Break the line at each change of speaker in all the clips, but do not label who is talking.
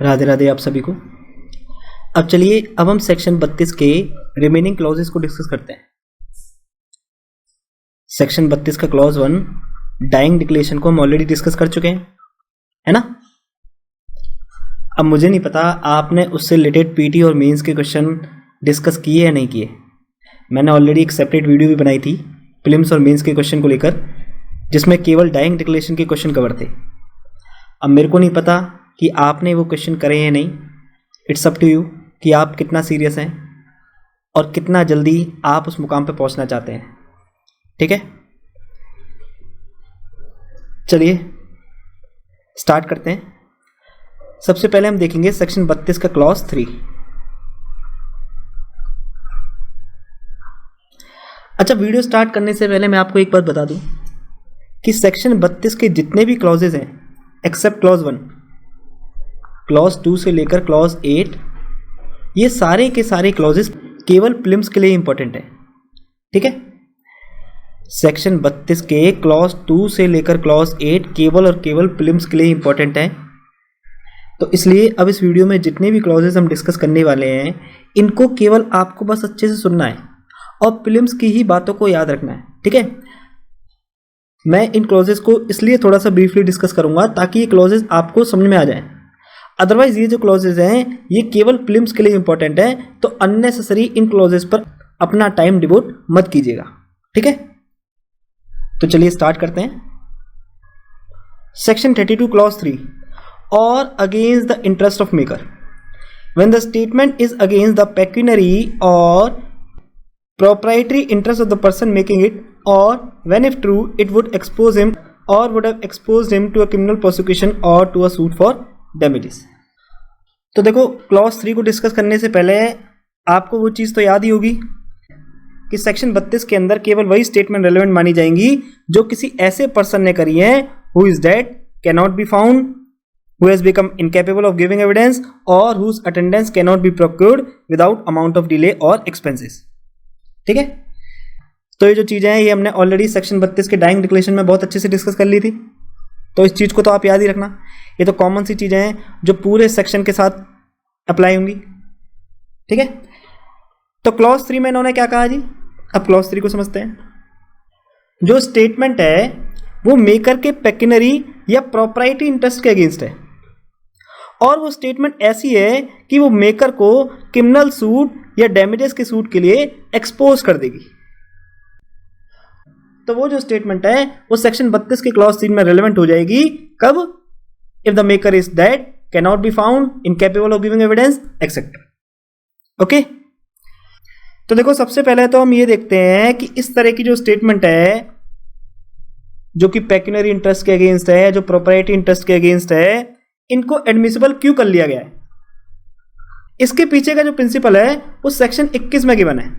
राधे राधे आप सभी को। अब चलिए अब हम सेक्शन 32 के रिमेनिंग क्लॉजेस को डिस्कस करते हैं। सेक्शन 32 का क्लॉज 1 डाइंग डिक्लेरेशन को हम ऑलरेडी डिस्कस कर चुके हैं, है ना। अब मुझे नहीं पता आपने उससे रिलेटेड पीटी और मेंस के क्वेश्चन डिस्कस किए या नहीं किए। मैंने ऑलरेडी एक सेपरेट वीडियो भी बनाई थी प्रीलिम्स और मेंस के क्वेश्चन को लेकर, जिसमें केवल डाइंग डिक्लेरेशन के क्वेश्चन कवर थे। अब मेरे को नहीं पता कि आपने वो क्वेश्चन करे हैं नहीं। इट्स अप टू यू कि आप कितना सीरियस हैं और कितना जल्दी आप उस मुकाम पे पहुंचना चाहते हैं, ठीक है। चलिए स्टार्ट करते हैं। सबसे पहले हम देखेंगे सेक्शन 32 का क्लॉज 3। अच्छा, वीडियो स्टार्ट करने से पहले मैं आपको एक बात बता दूं कि सेक्शन 32 के जितने भी क्लॉजेज हैं एक्सेप्ट क्लॉज 1, क्लॉज 2 से लेकर क्लॉज 8, ये सारे के सारे क्लॉजेस केवल प्रीलिम्स के लिए इंपॉर्टेंट है, ठीक है। सेक्शन 32 के क्लॉज 2 से लेकर क्लॉज 8 केवल और केवल प्रीलिम्स के लिए इंपॉर्टेंट है। तो इसलिए अब इस वीडियो में जितने भी क्लॉजेस हम डिस्कस करने वाले हैं इनको केवल आपको बस अच्छे से सुनना है और प्रीलिम्स की ही बातों को याद रखना है, ठीक है। मैं इन क्लॉजेस को इसलिए थोड़ा सा ब्रीफली डिस्कस करूंगा ताकि ये क्लॉजेस आपको समझ में आ जाएं। अदरवाइज ये जो क्लॉजेज हैं ये केवल प्रीलिम्स के लिए इंपॉर्टेंट है, तो अननेसेसरी इन क्लॉजेस पर अपना टाइम डिवोट मत कीजिएगा, ठीक है। तो चलिए स्टार्ट करते हैं। सेक्शन 32 क्लॉज 3 और against the interest of maker when the statement is against the pecuniary और proprietary interest of the person making it, और when if true it would expose him और would have exposed him to a criminal prosecution और to a suit for damages. तो देखो, clause 3 को discuss करने से पहले आपको वो चीज़ तो याद ही होगी कि सेक्शन 32 के अंदर केवल वही स्टेटमेंट रेलेवेंट मानी जाएंगी जो किसी ऐसे पर्सन ने करी है who is dead, can not be found, who has become incapable of giving evidence और whose attendance can not be procured without amount of delay और एक्सपेंसेस, ठीक है। तो ये जो चीज़ें हैं ये हमने ऑलरेडी सेक्शन 32 के डाइंग डिक्लेरेशन में बहुत अच्छे से डिस्कस कर ली थी, तो इस चीज़ को तो आप याद ही रखना। ये तो कॉमन सी चीज़ें हैं जो पूरे सेक्शन के साथ अप्लाई होंगी, ठीक है। तो क्लॉज 3 में इन्होंने क्या कहा जी, अब क्लॉज 3 को समझते हैं। जो स्टेटमेंट है वो मेकर के पेक्यूनरी या प्रॉपर्टी इंटरेस्ट के अगेंस्ट है और वो स्टेटमेंट ऐसी है कि वो मेकर को क्रिमिनल सूट या डैमेजेस के सूट के लिए एक्सपोज कर देगी। तो वो जो स्टेटमेंट है वो सेक्शन 32 के क्लॉज 3 में रेलेवेंट हो जाएगी। कब? If the maker is dead, can not be found, incapable of giving evidence etcetera, okay. तो देखो, सबसे पहले तो हम ये देखते हैं कि इस तरह की जो स्टेटमेंट है जो कि पेक्यूनरी इंटरेस्ट के अगेंस्ट है, जो प्रॉपर्टी इंटरेस्ट के अगेंस्ट है, इनको एडमिसिबल क्यों कर लिया गया है। इसके पीछे का जो प्रिंसिपल है वो सेक्शन 21 में गिवन है।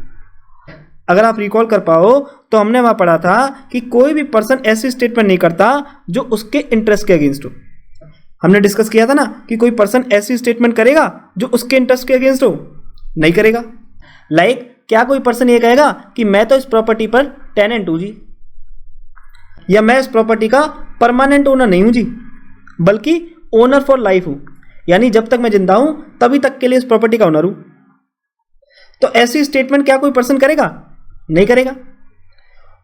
अगर आप रिकॉल कर पाओ तो हमने वहां पढ़ा था कि कोई भी पर्सन ऐसी स्टेटमेंट नहीं करता जो उसके इंटरेस्ट के अगेंस्ट हो। हमने डिस्कस किया था ना कि कोई पर्सन ऐसी स्टेटमेंट करेगा जो उसके इंटरेस्ट के अगेंस्ट हो, नहीं करेगा। लाइक क्या कोई पर्सन ये कहेगा कि मैं तो इस प्रॉपर्टी पर टेनेंट हूं जी, या मैं इस प्रॉपर्टी का परमानेंट ओनर नहीं हूं जी, बल्कि ओनर फॉर लाइफ हूं, यानी जब तक मैं जिंदा हूं तभी तक के लिए इस प्रॉपर्टी का ओनर हूं। तो ऐसी स्टेटमेंट क्या कोई पर्सन करेगा? नहीं करेगा।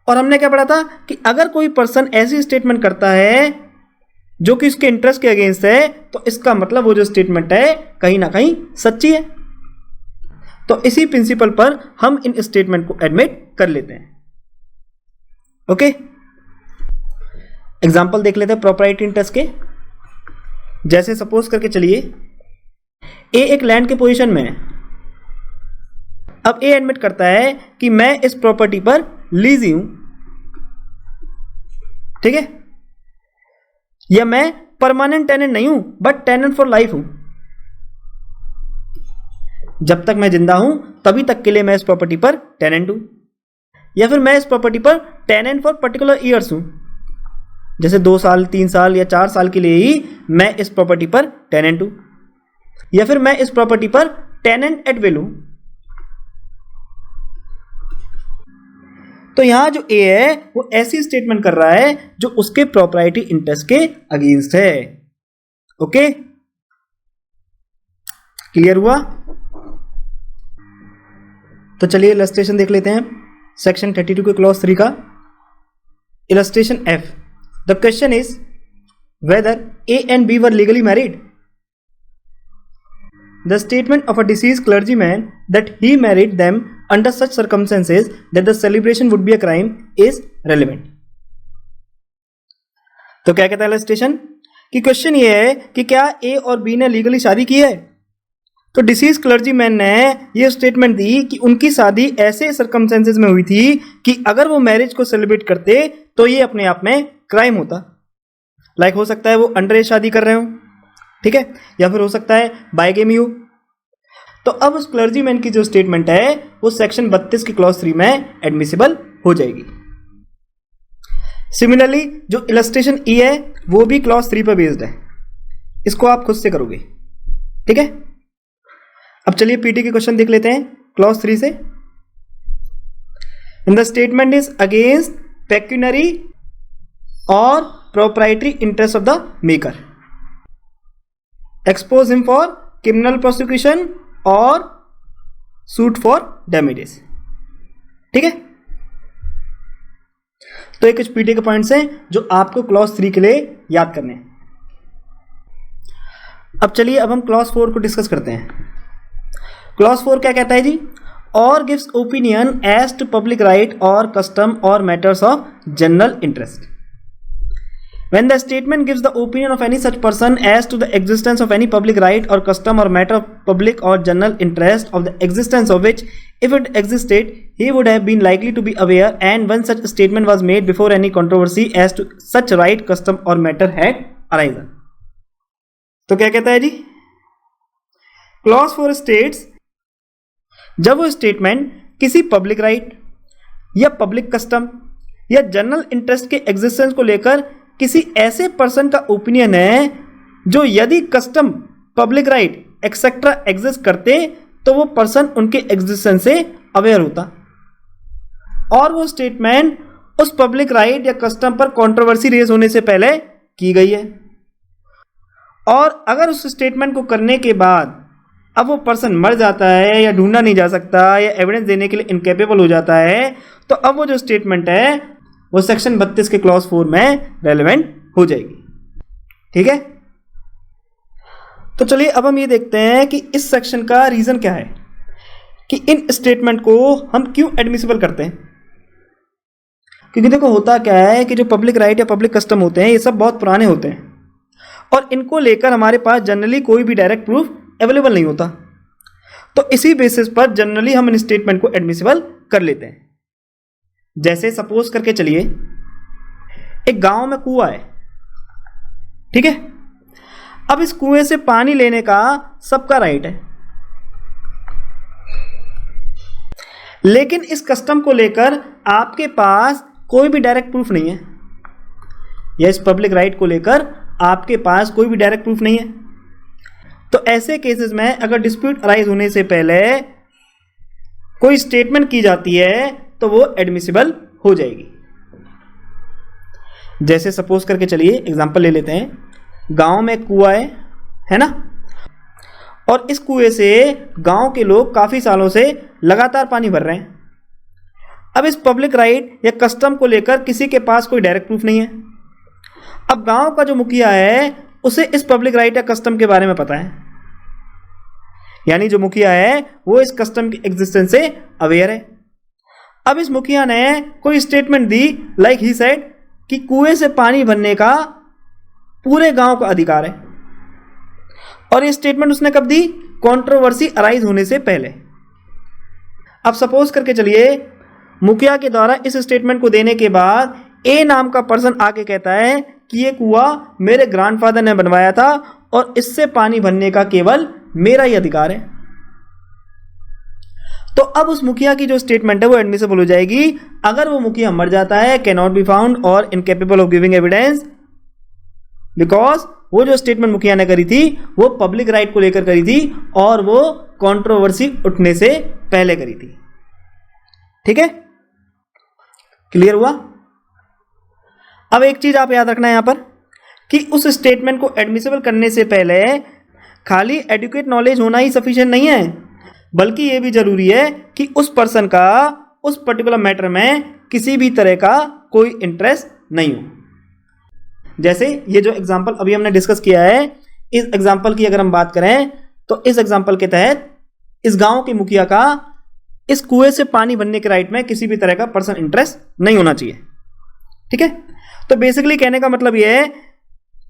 और हमने क्या पढ़ा था कि अगर कोई पर्सन ऐसी स्टेटमेंट करता है जो कि उसके इंटरेस्ट के अगेंस्ट है तो इसका मतलब वो जो स्टेटमेंट है कहीं ना कहीं सच्ची है। तो इसी प्रिंसिपल पर हम इन स्टेटमेंट को एडमिट कर लेते हैं, ओके। एग्जांपल देख लेते हैं प्रॉपर्टी इंटरेस्ट के। जैसे सपोज करके चलिए ए एक लैंड के पोजीशन में है। अब ए एडमिट करता है कि मैं इस प्रॉपर्टी पर लीजी हूं, ठीक है, या मैं परमानेंट टेनेंट नहीं हूं बट टेनेंट फॉर लाइफ हूं। जब तक मैं जिंदा हूं तभी तक के लिए मैं इस प्रॉपर्टी पर टेनेंट हूं, या फिर मैं इस प्रॉपर्टी पर टेनेंट फॉर पर्टिकुलर ईयर्स हूं, जैसे 2 साल 3 साल या 4 साल के लिए ही मैं इस प्रॉपर्टी पर टेनेंट हूं, या फिर मैं इस प्रॉपर्टी पर टेनेंट एट विल हूं। तो यहां जो ए है वो ऐसी स्टेटमेंट कर रहा है जो उसके प्रॉपर्टी इंटरेस्ट के अगेंस्ट है, ओके। क्लियर हुआ? तो चलिए इलस्ट्रेशन देख लेते हैं सेक्शन 32 के क्लॉज 3 का। Illustration F, the question is weather A and B were legally married. The statement of a deceased clergyman that he married them under such circumstances that the celebration would be a crime is relevant. तो क्या कहता है illustration कि question ये है कि क्या A और B ने लीगली शादी की है। तो डिसीज क्लर्जीमैन ने ये स्टेटमेंट दी कि उनकी शादी ऐसे सर्कमस्टेंसेस में हुई थी कि अगर वो मैरिज को सेलिब्रेट करते तो ये अपने आप में क्राइम होता। लाइक हो सकता है वो अंडर एज शादी कर रहे हो, ठीक है, या फिर हो सकता है बाइगेमी हो। तो अब उस क्लर्जीमैन की जो स्टेटमेंट है वो सेक्शन 32 की क्लॉज 3 में एडमिसिबल हो जाएगी। सिमिलरली जो इलस्ट्रेशन ई है वो भी क्लॉज 3 पर बेस्ड है, इसको आप खुद से करोगे, ठीक है। अब चलिए पीटी के क्वेश्चन देख लेते हैं क्लॉज 3 से। In the statement is against pecuniary और proprietary interest of the maker, expose him for criminal prosecution और सूट फॉर डैमेजेस, ठीक है। तो ये कुछ पीटी के पॉइंट्स हैं जो आपको क्लॉज 3 के लिए याद करने हैं। अब चलिए अब हम क्लॉज 4 को डिस्कस करते हैं। क्लॉज 4 क्या कहता है जी, और gives opinion as to public right और कस्टम और matters of general interest. When the statement gives the opinion of any such person as to the existence of any public right or custom or matter of public or general interest of the existence of which, if it existed, he would have been likely to be aware, and when such a statement was made before any controversy as to such right, custom or matter had arisen. तो क्या कहता है जी, clause 4 states जब वो statement किसी public right या public custom या general interest के एग्जिस्टेंस को लेकर किसी ऐसे पर्सन का ओपिनियन है जो यदि custom, public right etcetera exist करते तो वो पर्सन उनके एग्जिस्टेंस से अवेयर होता, और वो स्टेटमेंट उस पब्लिक राइट या कस्टम पर कंट्रोवर्सी रेज होने से पहले की गई है, और अगर उस स्टेटमेंट को करने के बाद अब वो पर्सन मर जाता है या ढूंढा नहीं जा सकता या एविडेंस देने के लिए इनकेपेबल हो जाता है, तो अब वो जो स्टेटमेंट है वो सेक्शन 32 के क्लॉज 4 में रेलेवेंट हो जाएगी, ठीक है। तो चलिए अब हम ये देखते हैं कि इस सेक्शन का रीजन क्या है कि इन स्टेटमेंट को हम क्यों एडमिसिबल करते हैं। क्योंकि देखो होता क्या है कि जो पब्लिक राइट या पब्लिक कस्टम होते हैं ये सब बहुत पुराने होते हैं और इनको लेकर हमारे पास जनरली कोई भी डायरेक्ट प्रूफ अवेलेबल नहीं होता, तो इसी बेसिस पर जनरली हम इन स्टेटमेंट को एडमिसिबल कर लेते हैं। जैसे सपोज करके चलिए एक गांव में कुआं है, ठीक है। अब इस कुएं से पानी लेने का सबका राइट है, लेकिन इस कस्टम को लेकर आपके पास कोई भी डायरेक्ट प्रूफ नहीं है, या इस पब्लिक राइट को लेकर आपके पास कोई भी डायरेक्ट प्रूफ नहीं है। तो ऐसे केसेस में अगर डिस्प्यूट अराइज होने से पहले कोई स्टेटमेंट की जाती है तो वो एडमिसिबल हो जाएगी। जैसे सपोज करके चलिए एग्जांपल ले लेते हैं, गांव में एक कुआं है ना, और इस कुएं से गांव के लोग काफी सालों से लगातार पानी भर रहे हैं। अब इस पब्लिक राइट या कस्टम को लेकर किसी के पास कोई डायरेक्ट प्रूफ नहीं है। अब गांव का जो मुखिया है उसे इस पब्लिक राइट या कस्टम के बारे में पता है, यानी जो मुखिया है वो इस कस्टम की एग्जिस्टेंस से अवेयर है। अब इस मुखिया ने कोई statement the like he said कि कुएं से पानी भरने का पूरे गांव का अधिकार है, और ये स्टेटमेंट उसने कब दी, कंट्रोवर्सी अराइज होने से पहले। अब सपोज करके चलिए मुखिया के द्वारा इस स्टेटमेंट को देने के बाद ए नाम का पर्सन आके कहता है कि ये कुआं मेरे ग्रैंडफादर ने बनवाया था और इससे पानी भरने का केवल मेरा ही अधिकार है। तो अब उस मुखिया की जो स्टेटमेंट है वो एडमिसिबल हो जाएगी अगर वो मुखिया मर जाता है, कैन नॉट बी फाउंड और incapable of giving evidence, because वो जो स्टेटमेंट मुखिया ने करी थी वो पब्लिक राइट को लेकर करी थी और वो कंट्रोवर्सी उठने से पहले करी थी, ठीक है। क्लियर हुआ? अब एक चीज आप याद रखना यहां पर कि उस स्टेटमेंट को एडमिसिबल करने से पहले खाली एडुकेट नॉलेज होना ही सफिशिएंट नहीं है, बल्कि ये भी जरूरी है कि उस पर्सन का उस पर्टिकुलर मैटर में किसी भी तरह का कोई इंटरेस्ट नहीं हो। जैसे ये जो एग्जांपल अभी हमने डिस्कस किया है, इस एग्जांपल की अगर हम बात करें तो इस एग्जांपल के तहत इस गांव के मुखिया का इस कुएं से पानी भरने के राइट में किसी भी तरह का पर्सन इंटरेस्ट नहीं होना चाहिए। ठीक है, तो बेसिकली कहने का मतलब यह है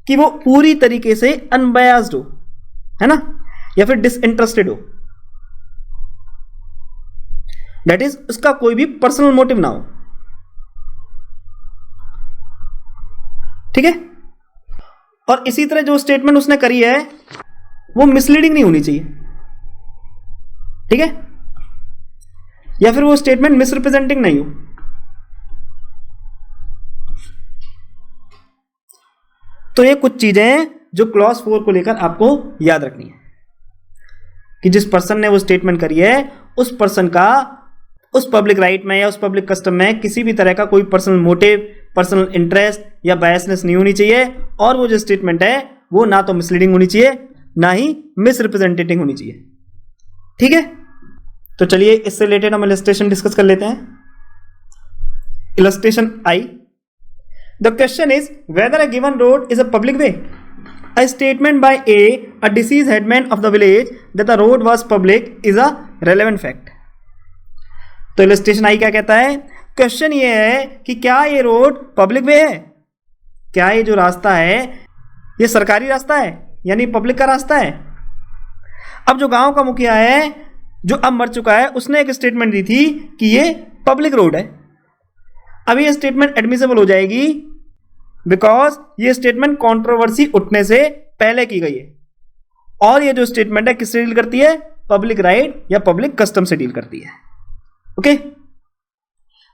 कि वो पूरी तरीके से अनबायस्ड हो, है ना, या फिर डिसइंटरेस्टेड हो, दैट इज उसका कोई भी पर्सनल मोटिव ना हो। ठीक है, और इसी तरह जो स्टेटमेंट उसने करी है वो मिसलीडिंग नहीं होनी चाहिए। ठीक है, या फिर वो स्टेटमेंट मिसरिप्रेजेंटिंग नहीं हो। तो ये कुछ चीजें हैं जो क्लॉज 4 को लेकर आपको याद रखनी है कि जिस पर्सन ने वो स्टेटमेंट करी है उस पर्सन का उस पब्लिक राइट में या उस पब्लिक कस्टम में किसी भी तरह का कोई पर्सनल मोटिव, पर्सनल इंटरेस्ट या बायसनेस नहीं होनी चाहिए, और वो जो स्टेटमेंट है वो ना तो मिसलीडिंग होनी चाहिए ना ही मिसरिप्रेजेंटेटिंग होनी चाहिए। ठीक है, तो चलिए इससे रिलेटेड हम इलस्ट्रेशन डिस्कस कर लेते हैं। Illustration I, the question is weather a given road is a public way. A statement by a deceased headman of the village that the road was public is a relevant fact. तो illustration आई क्या कहता है, question ये है कि क्या ये road public वे है, क्या ये जो रास्ता है ये सरकारी रास्ता है यानी पब्लिक का रास्ता है। अब जो गांव का मुखिया है जो अब मर चुका है उसने एक स्टेटमेंट दी थी कि ये पब्लिक रोड है। अब ये स्टेटमेंट एडमिसेबल हो जाएगी बिकॉज ये स्टेटमेंट कंट्रोवर्सी उठने से पहले की गई है, और ये जो स्टेटमेंट है किससे डील करती है, पब्लिक राइट या पब्लिक कस्टम से डील करती है। ओके,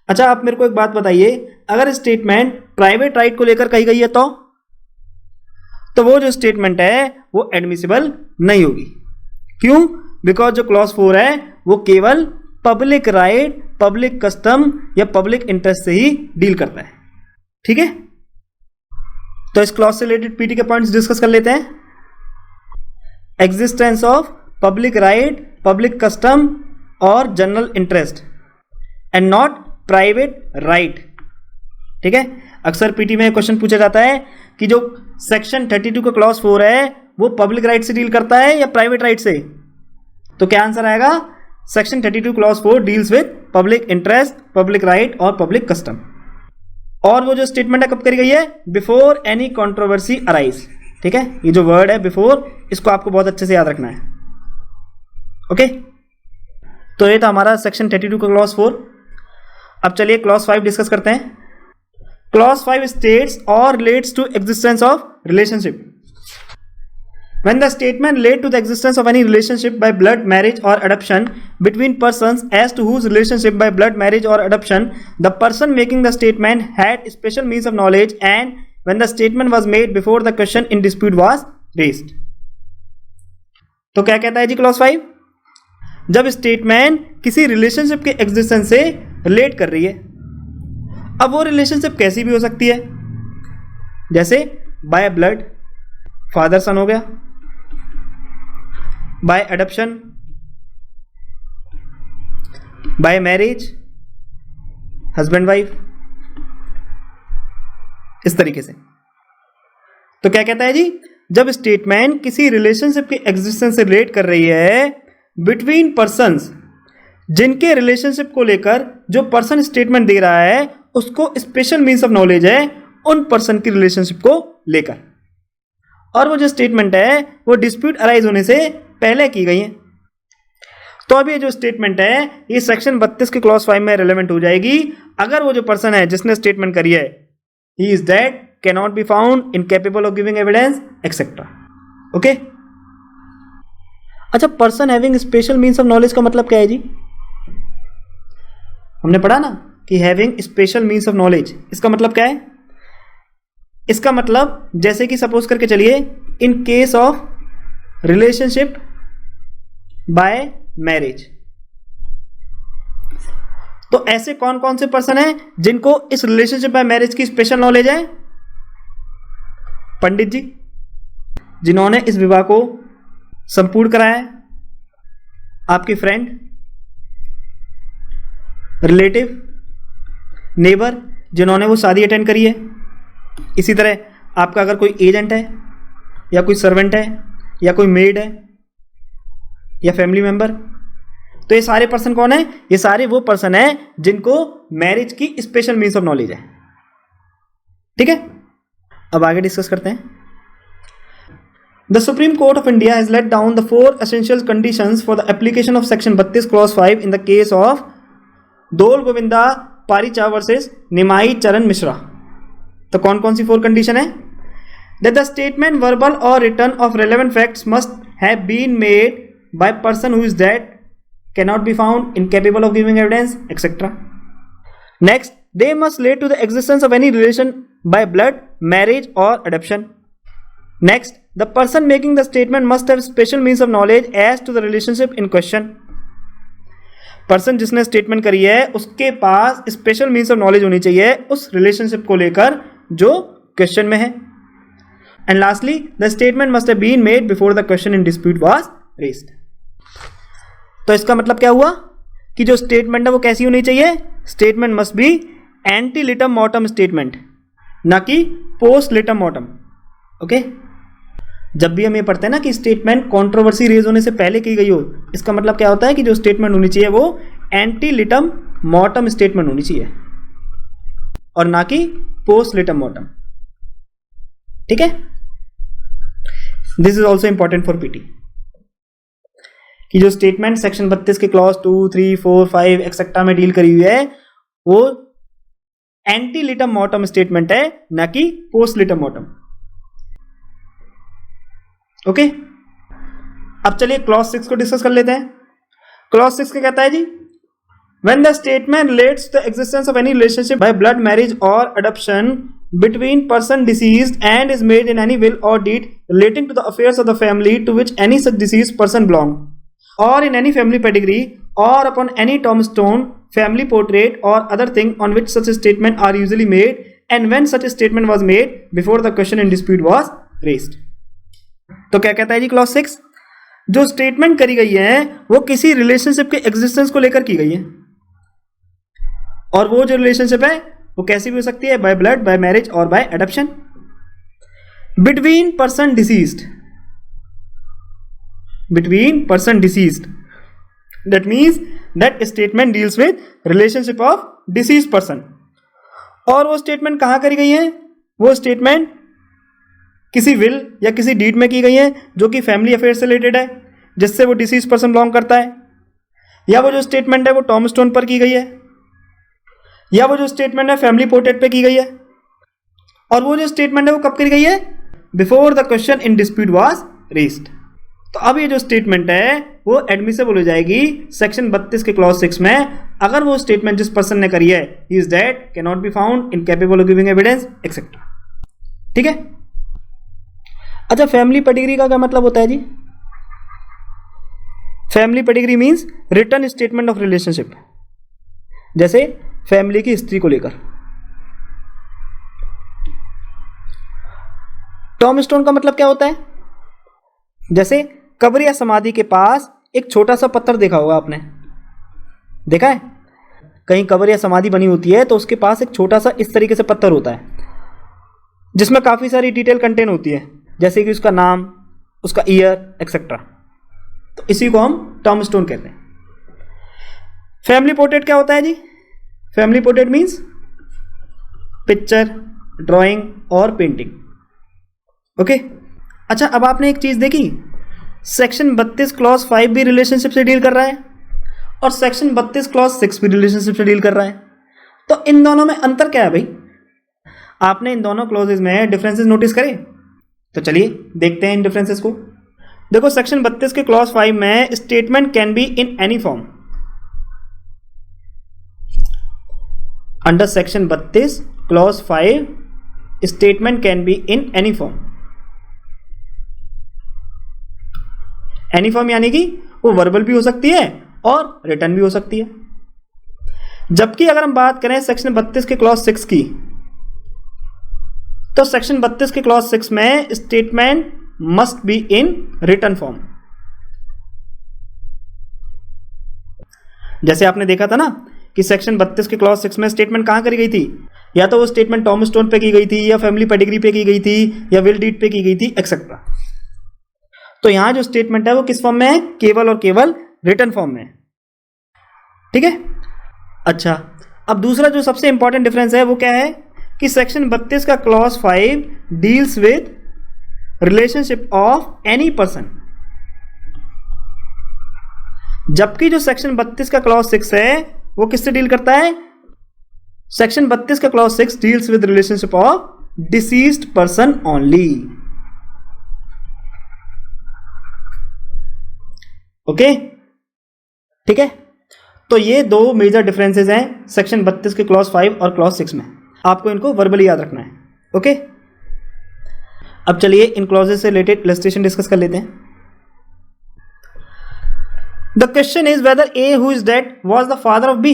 अच्छा आप मेरे को एक बात बताइए, अगर स्टेटमेंट प्राइवेट राइट को लेकर कही गई है तो वो जो स्टेटमेंट है वो एडमिसिबल नहीं होगी। क्यों, बिकॉज जो क्लॉज 4 है वो केवल पब्लिक राइट, पब्लिक कस्टम या पब्लिक इंटरेस्ट से ही डील करता है। ठीक है, तो इस क्लॉज से रिलेटेड पीटी के पॉइंट्स डिस्कस कर लेते हैं। Existence of public right, public custom और general interest and not private right. ठीक है, अक्सर पीटी में क्वेश्चन पूछा जाता है कि जो सेक्शन 32 का क्लॉज 4 है वो पब्लिक राइट से डील करता है या प्राइवेट राइट से, तो क्या आंसर आएगा, section 32 clause 4 deals with public interest, public right और पब्लिक कस्टम। और वो जो स्टेटमेंट है कब करी गई है, बिफोर एनी कंट्रोवर्सी अराइज। ठीक है, ये जो वर्ड है बिफोर, इसको आपको बहुत अच्छे से याद रखना है। ओके, तो ये था हमारा सेक्शन 32 का क्लॉज 4। अब चलिए क्लॉज 5 डिस्कस करते हैं। क्लॉज 5 स्टेट्स और relates to existence of relationship. When the statement relate to the existence of any relationship by blood, marriage or adoption between persons as to whose relationship by blood, marriage or adoption the person making the statement had special means of knowledge, and when the statement was made before the question in dispute was raised. तो क्या कहता है जी clause 5, जब statement किसी relationship के existence से relate कर रही है। अब वो रिलेशनशिप कैसी भी हो सकती है, जैसे बाय ब्लड, फादर सन हो गया, by adoption, by marriage, husband wife, इस तरीके से। तो क्या कहता है जी, जब स्टेटमेंट किसी रिलेशनशिप के एग्जिस्टेंस से रिलेट कर रही है बिटवीन पर्सन्स, जिनके रिलेशनशिप को लेकर जो पर्सन स्टेटमेंट दे रहा है उसको स्पेशल मीन्स ऑफ नॉलेज है उन पर्सन की रिलेशनशिप को लेकर, और वो जो स्टेटमेंट है वो डिस्प्यूट अराइज होने से पहले की गई है। तो अभी जो स्टेटमेंट है ये सेक्शन 32 के क्लॉज 5 में रिलेवेंट हो जाएगी अगर वो जो पर्सन है जिसने स्टेटमेंट करी है he is dead, can not be found, incapable of giving evidence etcetera. Okay, अच्छा person having special means of knowledge का मतलब क्या है जी, हमने पढ़ा ना कि having special means of knowledge, इसका मतलब क्या है, इसका मतलब जैसे कि सपोज करके चलिए in case of relationship bye marriage, तो ऐसे कौन कौन से पर्सन हैं जिनको इस रिलेशनशिप बाय मैरिज की स्पेशल नॉलेज है, पंडित जी जिन्होंने इस विवाह को संपूर्ण कराया है, आपके फ्रेंड, रिलेटिव, नेबर जिन्होंने वो शादी अटेंड करी है। इसी तरह आपका अगर कोई एजेंट है या कोई सर्वेंट है या कोई मेड है या फैमिली मेंबर, तो ये सारे पर्सन कौन है? ये सारे वो पर्सन है जिनको मैरिज की स्पेशल मीन्स ऑफ नॉलेज है। ठीक है, अब आगे डिस्कस करते हैं। The Supreme Court of India has laid down the 4 essential conditions for the application of Section 32 Clause 5 in the case of Dol Govinda Paricha versus Nimai Charan Mishra। तो कौन कौन सी 4 कंडीशन है? That the statement, verbal or written, of relevant facts must have been made by person who is dead, cannot be found, incapable of giving evidence, etc. Next, they must relate to the existence of any relation by blood, marriage or adoption. Next, the person making the statement must have special means of knowledge as to the relationship in question. Person जिसने statement करी है उसके पास special means of knowledge होनी चाहिए उस relationship को लेकर जो क्वेश्चन में है। And lastly, the statement must have been made before the question in dispute was raised. तो इसका मतलब क्या हुआ कि जो स्टेटमेंट है वो कैसी होनी चाहिए? Statement must be ante litem mortem statement, ना कि पोस्ट लिटम मॉर्टम। ओके, जब भी हम ये पढ़ते हैं ना कि स्टेटमेंट कंट्रोवर्सी रेज होने से पहले की गई हो, इसका मतलब क्या होता है कि जो स्टेटमेंट होनी चाहिए वो एंटी लिटम मॉर्टम स्टेटमेंट होनी चाहिए और ना कि पोस्ट लिटम मॉर्टम। ठीक है, this is also important for PT कि जो स्टेटमेंट सेक्शन 32 के क्लॉज 2, 3, 4, 5 एक्सेट्रा में डील करी हुई है वो एंटी लिटम मॉर्टम स्टेटमेंट है, ना कि पोस्ट लिटम मॉर्टम। ओके, अब चलिए क्लॉज 6 को डिस्कस कर लेते हैं। क्लॉज 6 क्या कहता है जी? When the statement relates to the existence of any relationship by blood, marriage or adoption between person deceased and is made in any will or deed relating to the affairs of the family to which any such deceased person belong, or in any family pedigree, or upon any tombstone, family portrait or other thing on which such a statement are usually made, and when such a statement was made before the question in dispute was raised। तो क्या कहता है जी clause 6? जो statement करी गई है वो किसी रिलेशनशिप के एग्जिस्टेंस को लेकर की गई है, और वो जो रिलेशनशिप है वो कैसी भी हो सकती है? बाय ब्लड, बाय मैरिज और by adoption. Between person deceased, between person deceased, that means that statement deals with relationship of deceased person. और वो स्टेटमेंट कहां करी गई है? वो स्टेटमेंट किसी विल या किसी डीड में की गई है जो कि फैमिली अफेयर से रिलेटेड है, जिससे वो डिसीज पर्सन बिलोंग करता है, या वो जो स्टेटमेंट है वो टॉमस्टोन पर की गई है, या वो जो स्टेटमेंट है फैमिली पोर्ट्रेट पे की गई है, और वो जो स्टेटमेंट है वो कब करी गई है? Before the question in dispute was raised. तो अब ये जो स्टेटमेंट है वो एडमिसेबल हो जाएगी सेक्शन 32 के क्लॉज 6 में अगर वो स्टेटमेंट जिस पर्सन ने करी है he is dead, can not be found, incapable of giving evidence etcetera. ठीक है, अच्छा फैमिली पेडिग्री का क्या मतलब होता है जी? Family pedigree means written statement of relationship, जैसे फैमिली की हिस्ट्री को लेकर। टॉमस्टोन का मतलब क्या होता है? जैसे कब्र या समाधि के पास एक छोटा सा पत्थर देखा होगा आपने, देखा है? कहीं कब्र या समाधि बनी होती है तो उसके पास एक छोटा सा इस तरीके से पत्थर होता है जिसमें काफी सारी डिटेल कंटेन होती है, जैसे कि उसका नाम, उसका ईयर एक्सेट्रा। तो इसी को हम टॉमस्टोन कहते हैं। फैमिली पोर्ट्रेट क्या होता है जी? Family portrait means picture, drawing और पेंटिंग। ओके, अच्छा अब आपने एक चीज देखी, सेक्शन 32 क्लॉज 5 भी रिलेशनशिप से डील कर रहा है और सेक्शन 32 क्लॉज 6 भी रिलेशनशिप से डील कर रहा है। तो इन दोनों में अंतर क्या है भाई? आपने इन दोनों क्लॉजेज में डिफरेंसेस नोटिस करे? तो चलिए देखते हैं इन डिफरेंसेस को। देखो सेक्शन 32 के क्लॉज 5 में statement can be in any form. Under section 32 clause 5 statement can be in any form. Any form यानी कि वो वर्बल भी हो सकती है और रिटन भी हो सकती है। जबकि अगर हम बात करें सेक्शन 32 के क्लॉज 6 की, तो सेक्शन 32 के क्लॉज 6 में statement must be in written form. जैसे आपने देखा था ना कि सेक्शन 32 के क्लॉज 6 में स्टेटमेंट कहाँ करी गई थी, या तो वो स्टेटमेंट टॉम स्टोन पे की गई थी, या फैमिली पेडिग्री पे की गई थी, या विल डीड पे की गई थी, एक्सेट्रा। तो यहां जो स्टेटमेंट है वो किस फॉर्म में है, केवल और केवल रिटन फॉर्म में है। ठीक है। अच्छा, अब दूसरा जो सबसे इंपॉर्टेंट डिफरेंस है वो क्या है कि सेक्शन 32 का clause 5 deals with relationship of any person, जबकि जो सेक्शन 32 का क्लॉज 6 है वो किससे डील करता है, सेक्शन 32 का clause 6 deals with relationship of deceased person only. Okay, ठीक है। तो ये दो मेजर डिफरेंसेस हैं सेक्शन 32 के क्लॉज 5 और क्लॉज 6 में, आपको इनको वर्बली याद रखना है। ओके, अब चलिए इन क्लॉजेस से रिलेटेड इलस्ट्रेशन डिस्कस कर लेते हैं। The question is whether A, who is dead, was the father of B.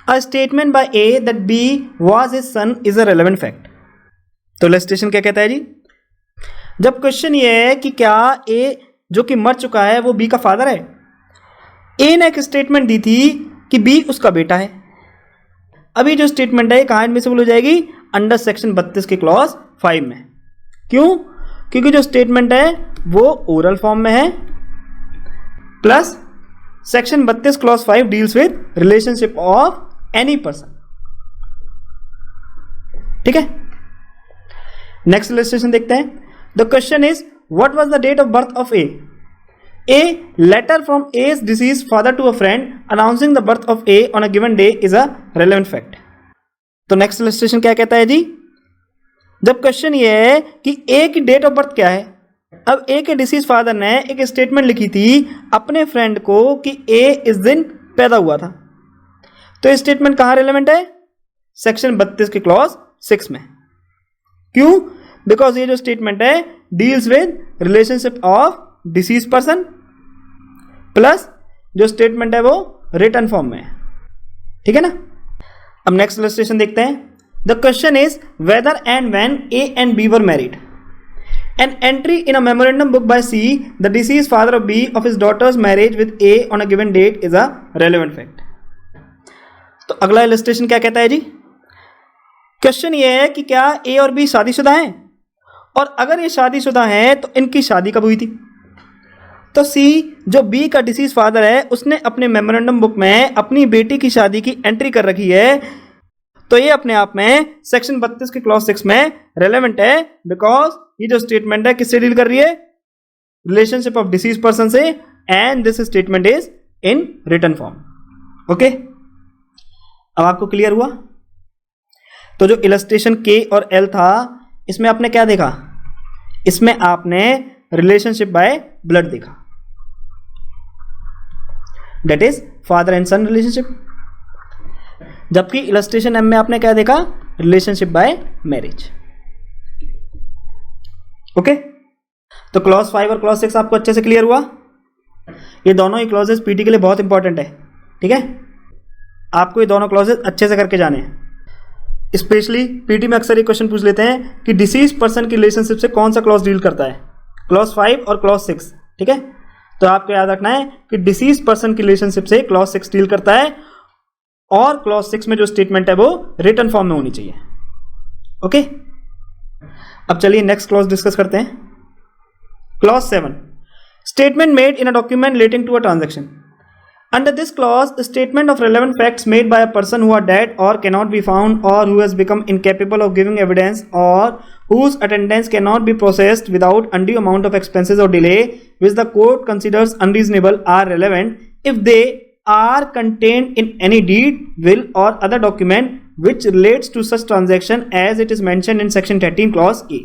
A statement by A that B was his son is a relevant fact. तो illustration क्या कहता है जी, जब question ये है कि क्या A जो कि मर चुका है वो B का फादर है, A ने एक स्टेटमेंट दी थी कि B उसका बेटा है। अभी जो स्टेटमेंट है कहाँ एडमिसिबल हो जाएगी, अंडर सेक्शन 32 के क्लॉज 5 में। क्यों, क्योंकि जो स्टेटमेंट है वो ओरल फॉर्म में है, plus section 32 clause 5 deals with relationship of any person. ठीक है, नेक्स्ट इलस्ट्रेशन देखते हैं। The question is what was the date of birth of A. A letter from A's deceased father to a friend announcing the birth of A on a given day is a relevant fact. तो next illustration क्या कहता है जी, जब question ये है कि ए की date of birth क्या है। अब ए के डिसीज फादर ने एक स्टेटमेंट लिखी थी अपने फ्रेंड को कि ए इस दिन पैदा हुआ था, तो ये स्टेटमेंट कहां रेलेवेंट है, सेक्शन 32 के क्लॉज 6 में। क्यों, बिकॉज ये जो स्टेटमेंट है deals with relationship of deceased person, plus जो स्टेटमेंट है वो रिटन फॉर्म में है। ठीक है ना। अब नेक्स्ट इलस्ट्रेशन देखते हैं। The question is whether and when A and B were married. An entry in a memorandum book by C, the deceased father of B, of his daughter's marriage with A on a given date is a relevant fact. तो अगला illustration क्या कहता है जी, question ये है कि क्या A और B शादीशुदा हैं, और अगर ये शादीशुदा हैं तो इनकी शादी कब हुई थी। तो C जो B का डिसीज फादर है उसने अपने मेमोरेंडम बुक में अपनी बेटी की शादी की एंट्री कर रखी है, तो ये अपने आप में सेक्शन 32 के क्लॉज 6 में रेलेवेंट है, बिकॉज ये जो स्टेटमेंट है किससे डील कर रही है, रिलेशनशिप ऑफ डिसीज पर्सन से, and this statement is in written form. Okay, अब आपको क्लियर हुआ। तो जो इलस्ट्रेशन के और एल था इसमें आपने क्या देखा, इसमें आपने रिलेशनशिप बाय ब्लड देखा, that is father and sun relationship, जबकि इलस्ट्रेशन एम में आपने क्या देखा, रिलेशनशिप बाय मैरिज। ओके, तो क्लॉज 5 और क्लॉज 6 आपको अच्छे से क्लियर हुआ। ये दोनों ही क्लॉजेस पीटी के लिए बहुत इंपॉर्टेंट है। ठीक है, आपको ये दोनों क्लॉजेस अच्छे से करके जाने हैं। स्पेशली पीटी में अक्सर ये क्वेश्चन पूछ लेते हैं कि डिसीज पर्सन की रिलेशनशिप से कौन सा क्लॉज डील करता है, क्लॉज 5 और क्लॉज 6। ठीक है, तो आपको याद रखना है कि डिसीज पर्सन की रिलेशनशिप से क्लॉज 6 डील करता है, और क्लॉज 6 में जो स्टेटमेंट है वो रिटन फॉर्म में होनी चाहिए। ओके, अब चलिए नेक्स्ट क्लॉज डिस्कस करते हैं। Clause 7, statement made in a document relating to a transaction. Under this clause statement of relevant facts made by a person who are dead और कैन नॉट बी फाउंड और who has become incapable of giving evidence और whose attendance cannot be processed without undue amount of expenses or delay which the court considers unreasonable are relevant if they are contained in any deed, will or other document which relates to such transaction as it is mentioned in section 13 clause A.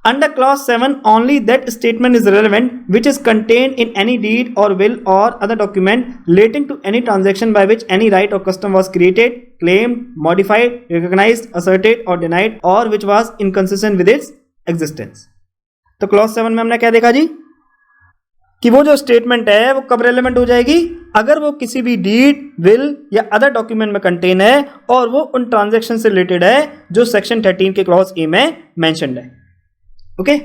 Under clause 7 only that statement is relevant which is contained in any deed or will or other document relating to any transaction by which any right or custom was created, claimed, modified, recognized, asserted or denied or which was inconsistent with its existence. तो clause 7 में हमने क्या देखा जी कि वो जो statement है वो कब रेलेवेंट हो जाएगी, अगर वो किसी भी डीड, विल या अदर डॉक्यूमेंट में कंटेन है और वो उन ट्रांजैक्शन से रिलेटेड है जो सेक्शन 13 के क्लॉज ए में मेंशन्ड है। ओके,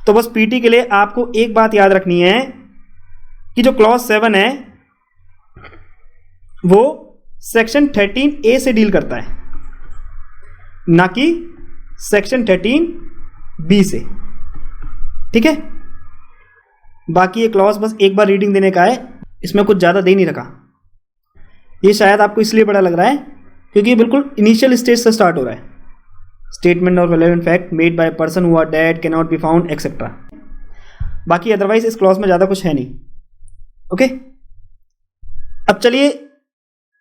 तो बस पीटी के लिए आपको एक बात याद रखनी है कि जो क्लॉज 7 है वो सेक्शन 13A से डील करता है, ना कि सेक्शन 13B से। ठीक है, बाकी ये क्लॉज बस एक बार रीडिंग देने का है, इसमें कुछ ज़्यादा दे नहीं रखा। ये शायद आपको इसलिए बड़ा लग रहा है क्योंकि बिल्कुल इनिशियल स्टेज से स्टार्ट हो रहा है। स्टेटमेंट और relevant fact made by person who are dead can not be found etcetera. बाकी अदरवाइज इस क्लॉज में ज़्यादा कुछ है नहीं। ओके, अब चलिए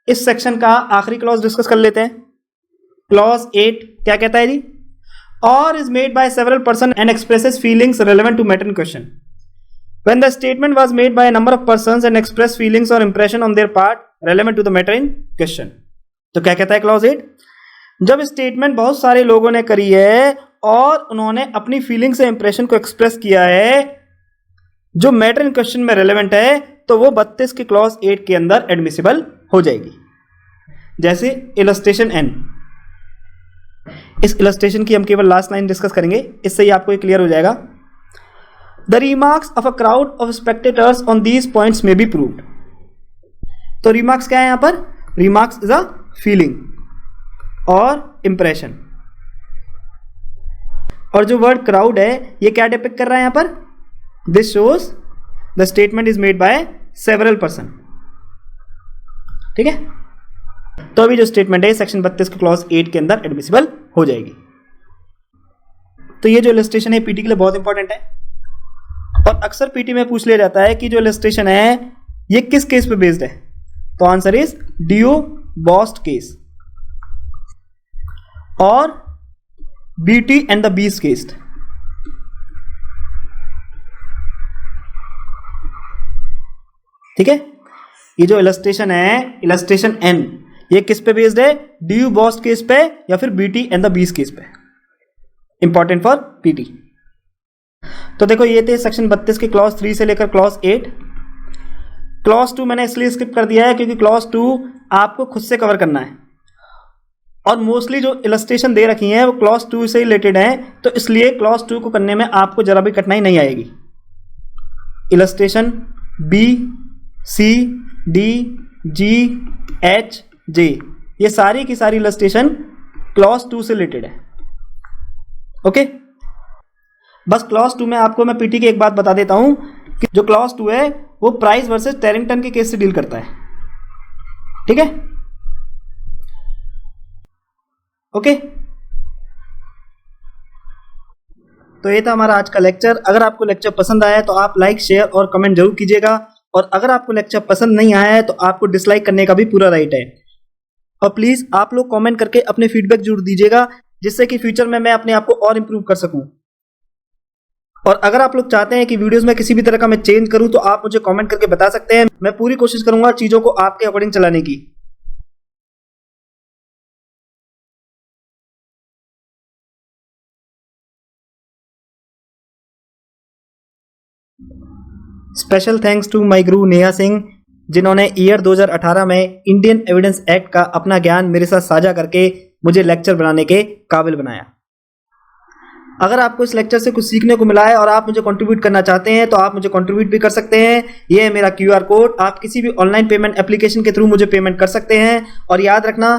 इस सेक्शन का आखिरी क्लॉज डिस्कस कर लेते हैं। क्लॉज 8 क्या कहता है जी? और is made by several person and expresses feelings relevant to matter in question. When the statement was made by a number of persons and expressed feelings or impression on their part relevant to the matter in question। तो क्या कहता है clause 8? जब statement बहुत सारे लोगों ने करी है और उन्होंने अपनी फीलिंग से इंप्रेशन को एक्सप्रेस किया है जो मैटर इन क्वेश्चन में रेलेवेंट है, तो वो 32 के क्लॉज 8 के अंदर एडमिसिबल हो जाएगी। जैसे इलस्ट्रेशन एन, इस इलस्ट्रेशन की हम केवल लास्ट लाइन डिस्कस करेंगे, इससे ही आपको ये क्लियर हो जाएगा। The remarks of a crowd of spectators on these points may be proved। तो remarks क्या है यहां पर? Remarks is a feeling और impression। और जो वर्ड crowd है ये क्या डिपिक्ट कर रहा है यहां पर? This shows the statement is made by several person। ठीक है, तो अभी जो स्टेटमेंट है सेक्शन 32 के क्लॉज 8 के अंदर एडमिसिबल हो जाएगी। तो ये जो इलस्ट्रेशन है पीटी के लिए बहुत इंपॉर्टेंट है और अक्सर पीटी में पूछ लिया जाता है कि जो इलस्ट्रेशन है ये किस केस पे बेस्ड है। तो आंसर इज डियो बॉस्ट केस और BT and the beast case. ठीक है, ये जो इलस्ट्रेशन है, इलस्ट्रेशन एन, ये किस पे बेस्ड है? डियो बॉस्ट केस पे या फिर beauty and the beast case पे। Important for PT. तो देखो ये थे सेक्शन 32 के क्लॉज 3 से लेकर क्लॉज 8। क्लॉज 2 मैंने इसलिए स्किप कर दिया है क्योंकि क्लॉज 2 आपको खुद से कवर करना है और मोस्टली जो इलस्ट्रेशन दे रखी हैं वो क्लॉज 2 से रिलेटेड हैं, तो इसलिए क्लॉज 2 को करने में आपको जरा भी कठिनाई नहीं आएगी। इलस्ट्रेशन बी, सी, डी, जी, एच, जे, ये सारी की सारी इलस्ट्रेशन क्लॉज 2 से रिलेटेड है। ओके, बस क्लॉज 2 में आपको मैं पीटी की एक बात बता देता हूं कि जो क्लॉज 2 है वो प्राइस वर्सेस टेरिंगटन के केस से डील करता है। ठीक है, ओके, तो ये था हमारा आज का लेक्चर। अगर आपको लेक्चर पसंद आया है तो आप लाइक, शेयर और कमेंट जरूर कीजिएगा और अगर आपको लेक्चर पसंद नहीं आया है तो आपको डिसलाइक करने का भी पूरा राइट है। और प्लीज आप लोग कमेंट करके अपने फीडबैक जरूर दीजिएगा जिससे कि फ्यूचर में मैं अपने आप को और इंप्रूव कर सकूं। और अगर आप लोग चाहते हैं कि वीडियोस में किसी भी तरह का मैं चेंज करूं तो आप मुझे कमेंट करके बता सकते हैं। मैं पूरी कोशिश करूंगा चीजों को आपके अकॉर्डिंग चलाने की। स्पेशल थैंक्स टू माय गुरु नेहा सिंह जिन्होंने ईयर 2018 में इंडियन एविडेंस एक्ट का अपना ज्ञान मेरे साथ साझा करके मुझे लेक्चर बनाने के काबिल बनाया। अगर आपको इस लेक्चर से कुछ सीखने को मिला है और आप मुझे कंट्रीब्यूट करना चाहते हैं तो आप मुझे कंट्रीब्यूट भी कर सकते हैं। ये है मेरा QR कोड, आप किसी भी ऑनलाइन पेमेंट एप्लीकेशन के थ्रू मुझे पेमेंट कर सकते हैं। और याद रखना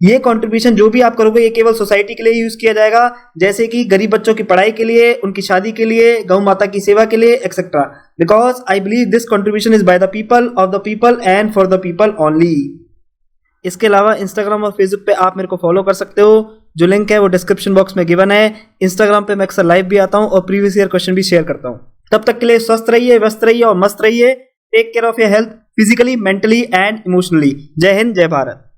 ये कंट्रीब्यूशन जो भी आप करोगे ये केवल सोसाइटी के लिए यूज किया जाएगा, जैसे कि गरीब बच्चों की पढ़ाई के लिए, उनकी शादी के लिए, गौ माता की सेवा के लिए etcetera. Because I believe this contribution is by the people, of the people and for the people only. इसके अलावा इंस्टाग्राम और फेसबुक पे आप मेरे को फॉलो कर सकते हो, जो लिंक है वो डिस्क्रिप्शन बॉक्स में गिवन है। इंस्टाग्राम पे मैं अक्सर लाइव भी आता हूँ और प्रीवियस ईयर क्वेश्चन भी शेयर करता हूँ। तब तक के लिए स्वस्थ रहिए, व्यस्त रहिए और मस्त रहिए। Take care of your health physically, mentally and emotionally. जय हिंद, जय भारत।